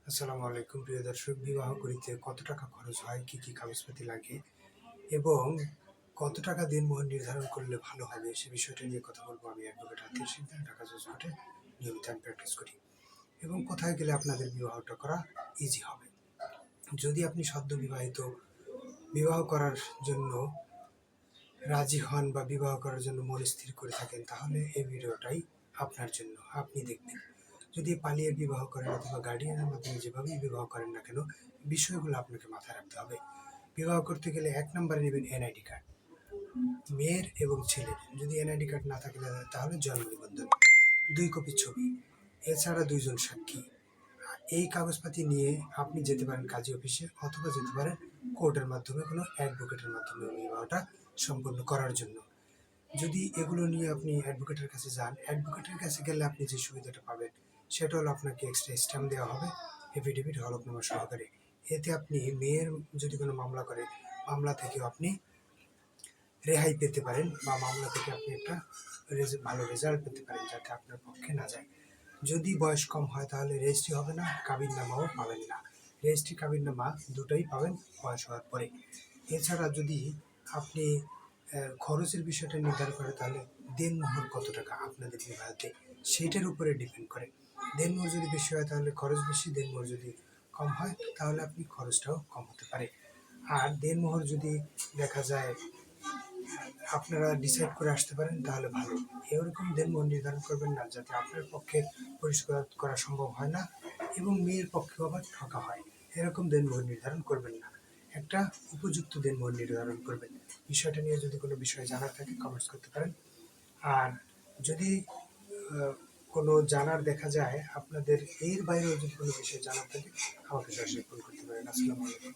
আসসালামু আলাইকুম প্রিয় দর্শক। বিবাহ করিতে কত টাকা খরচ হয়, কি কি কাগজপাতি লাগে এবং কত টাকা দিনমোহর নির্ধারণ করলে ভালো হবে সে বিষয়টা নিয়ে কথা বলবো। আমি অ্যাডভোকেট হাতিয়ার সিকদার, ঢাকা জজ কোর্টে নিয়মিত আমি প্র্যাকটিস করি। এবং কোথায় গেলে আপনাদের বিবাহটা করা ইজি হবে। যদি আপনি সদ্য বিবাহিত, বিবাহ করার জন্য রাজি হন বা বিবাহ করার জন্য মন স্থির করে থাকেন, তাহলে এই ভিডিওটাই আপনার জন্য। আপনি দেখবেন, যদি পালিয়ে বিবাহ করেন অথবা গার্ডিয়ানের মাধ্যমে যেভাবেই বিবাহ করেন না কেন, বিষয়গুলো আপনাকে মাথায় রাখতে হবে। বিবাহ করতে গেলে ১ নম্বরে নেবেন এনআইডি কার্ড, মেয়ের এবং ছেলের। যদি এনআইডি কার্ড না থাকে তাহলে জন্ম নিবন্ধন, ২ কপি ছবি, এছাড়া ২ জন সাক্ষী। এই কাগজপাতি নিয়ে আপনি যেতে পারেন কাজী অফিসে অথবা যেতে পারেন কোর্টের মাধ্যমে, কোনো অ্যাডভোকেটের মাধ্যমে বিবাহটা সম্পন্ন করার জন্য। যদি এগুলো নিয়ে আপনি অ্যাডভোকেটের কাছে যান, অ্যাডভোকেটের কাছে গেলে আপনি যে সুবিধাটা পাবেন সেটা হলো আপনাকে এক্সট্রা স্ট্যাম্প দেওয়া হবে এফিডেভিট হলফনামা সহকারে। এতে আপনি মেয়ের যদি কোনো মামলা করে, মামলা থেকেও আপনি রেহাই পেতে পারেন বা মামলা থেকে আপনি একটা ভালো রেজাল্ট পেতে পারেন, যাতে আপনার পক্ষে না যায়। যদি বয়স কম হয় তাহলে রেজিস্ট্রি হবে না, কাবিননামাও পাবেন না। রেজিস্ট্রি কাবিননামা দুটোই পাবেন বয়স হওয়ার পরে। এছাড়া যদি আপনি খরচের বিষয়টা নির্ধারণ করে, তাহলে দেনমোহর কত টাকা আপনাদের বিবাহতে সেটার উপরে ডিপেন্ড করে। দেনমোহর যদি বেশি হয় তাহলে খরচ বেশি, দেনমোহর যদি কম হয় তাহলে আপনি খরচটাও কম হতে পারে। আর দেনমোহর যদি দেখা যায় আপনারা ডিসাইড করে আসতে পারেন তাহলে ভালো। এরকম দেনমোহর নির্ধারণ করবেন না যাতে আপনার পক্ষে পরিষ্কার করা সম্ভব হয় না এবং মেয়ের পক্ষেও আবার ঠকা হয়। এরকম দেনমোহর নির্ধারণ করবেন না, একটা উপযুক্ত দেনমোহর নির্ধারণ করবেন। বিষয়টা নিয়ে যদি কোনো বিষয় জানার থাকে কমেন্টস করতে পারেন। আর যদি কোনো জানার দেখা যায় আপনাদের, এর বাইরেও যদি কোনো বিষয় জানার থাকে আমাকে সরাসরি ফোন করতে পারেন। আসসালামু আলাইকুম।